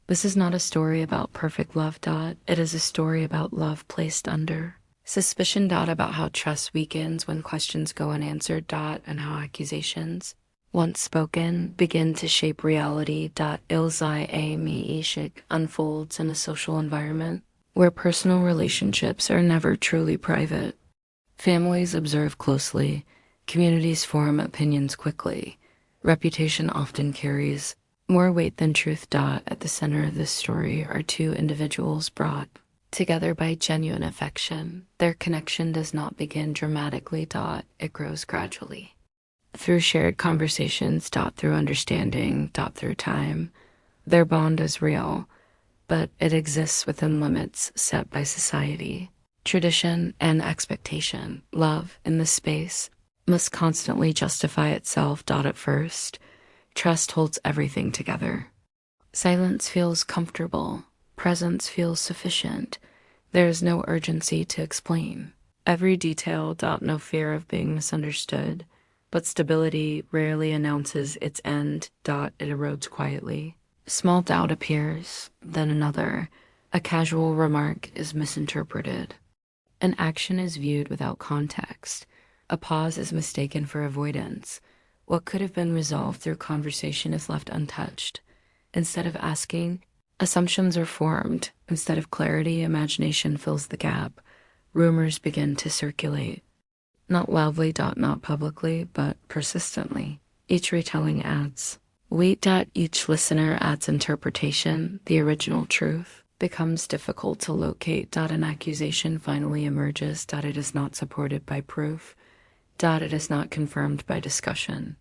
This is not a story about perfect love. It is a story about love placed under suspicion. About how trust weakens when questions go unanswered. And how accusations, once spoken, begin to shape reality. Ishq unfolds in a social environment where personal relationships are never truly private. Families observe closely, communities form opinions quickly, reputation often carries more weight than truth. At the center of this story are two individuals brought together by genuine affection. Their connection does not begin dramatically. It grows gradually. Through shared conversations. Through understanding. Through time. Their bond is real, but it exists within limits set by society, tradition, and expectation. Love in this space must constantly justify itself. At first, trust holds everything together. Silence feels comfortable. Presence feels sufficient. There is no urgency to explain every detail. No fear of being misunderstood. But stability rarely announces its end. It erodes quietly. Small doubt appears, then another. A casual remark is misinterpreted. An action is viewed without context. A pause is mistaken for avoidance. What could have been resolved through conversation is left untouched. Instead of asking, assumptions are formed. Instead of clarity, imagination fills the gap. Rumors begin to circulate. Not loudly. Not publicly, but persistently. Each retelling adds weight. Each listener adds interpretation. The original truth becomes difficult to locate. An accusation finally emerges. It is not supported by proof. It is not confirmed by discussion.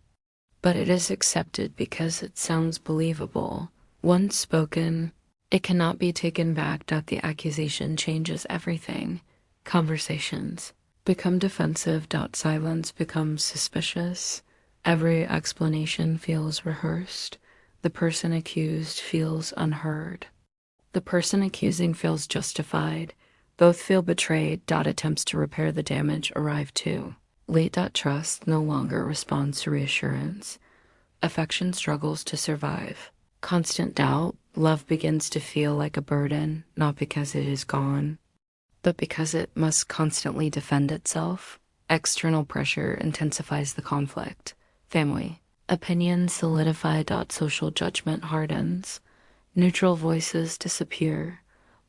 But it is accepted because it sounds believable. Once spoken, it cannot be taken back. The accusation changes everything. Conversations become defensive. Silence becomes suspicious. Every explanation feels rehearsed. The person accused feels unheard. The person accusing feels justified. Both feel betrayed. Attempts to repair the damage arrive too late. Trust no longer responds to reassurance. Affection struggles to survive. Constant doubt. Love begins to feel like a burden, not because it is gone, but because it must constantly defend itself. External pressure intensifies the conflict. Family opinions solidify. Social judgment hardens. Neutral voices disappear.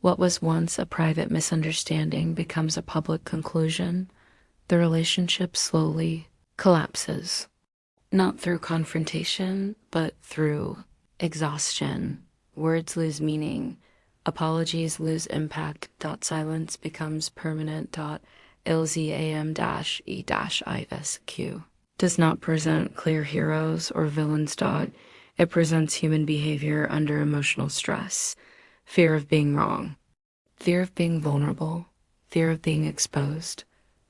What was once a private misunderstanding becomes a public conclusion. The relationship slowly collapses. Not through confrontation, but through exhaustion. Words lose meaning. Apologies lose impact. Silence becomes permanent. Ilzam-E-ISQ does not present clear heroes or villains. It presents human behavior under emotional stress. Fear of being wrong. Fear of being vulnerable. Fear of being exposed.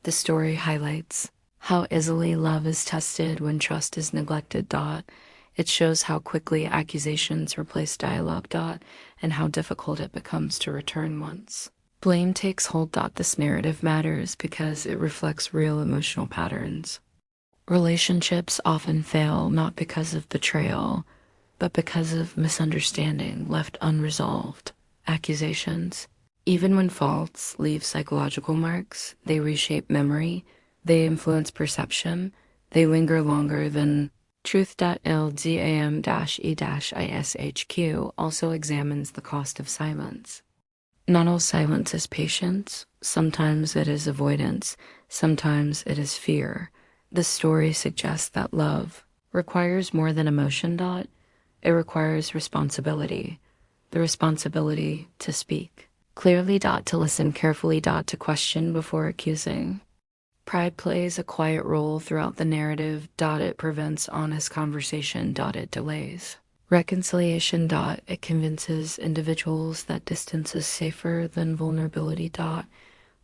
The story highlights how easily love is tested when trust is neglected. It shows how quickly accusations replace dialogue. And how difficult it becomes to return once blame takes hold. This narrative matters because it reflects real emotional patterns. Relationships often fail not because of betrayal, but because of misunderstanding left unresolved. Accusations, even when false, leave psychological marks. They reshape memory. They influence perception. They linger longer than truth. Ilzam-E-ISHQ also examines the cost of silence. Not all silence is patience. Sometimes it is avoidance. Sometimes it is fear. The story suggests that love requires more than emotion. It requires responsibility. The responsibility to speak clearly. To listen carefully. To question before accusing. Pride plays a quiet role throughout the narrative. It prevents honest conversation. It delays reconciliation. It convinces individuals that distance is safer than vulnerability.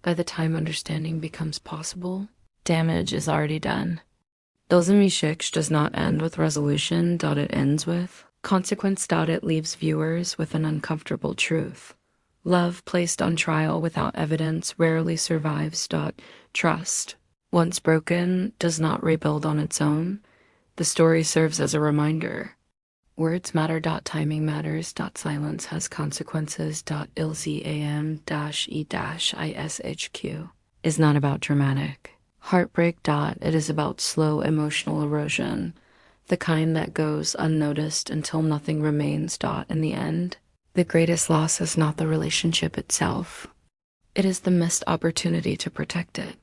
By the time understanding becomes possible, damage is already done. Ilzam does not end with resolution. It ends with consequence. It leaves viewers with an uncomfortable truth. Love placed on trial without evidence rarely survives. Trust, once broken, does not rebuild on its own. The story serves as a reminder Words matter. Timing matters. Silence has consequences. Ilzam-e-ishq is not about dramatic heartbreak. It is about slow emotional erosion, the kind that goes unnoticed until nothing remains. In the end, the greatest loss is not the relationship itself. It is the missed opportunity to protect it.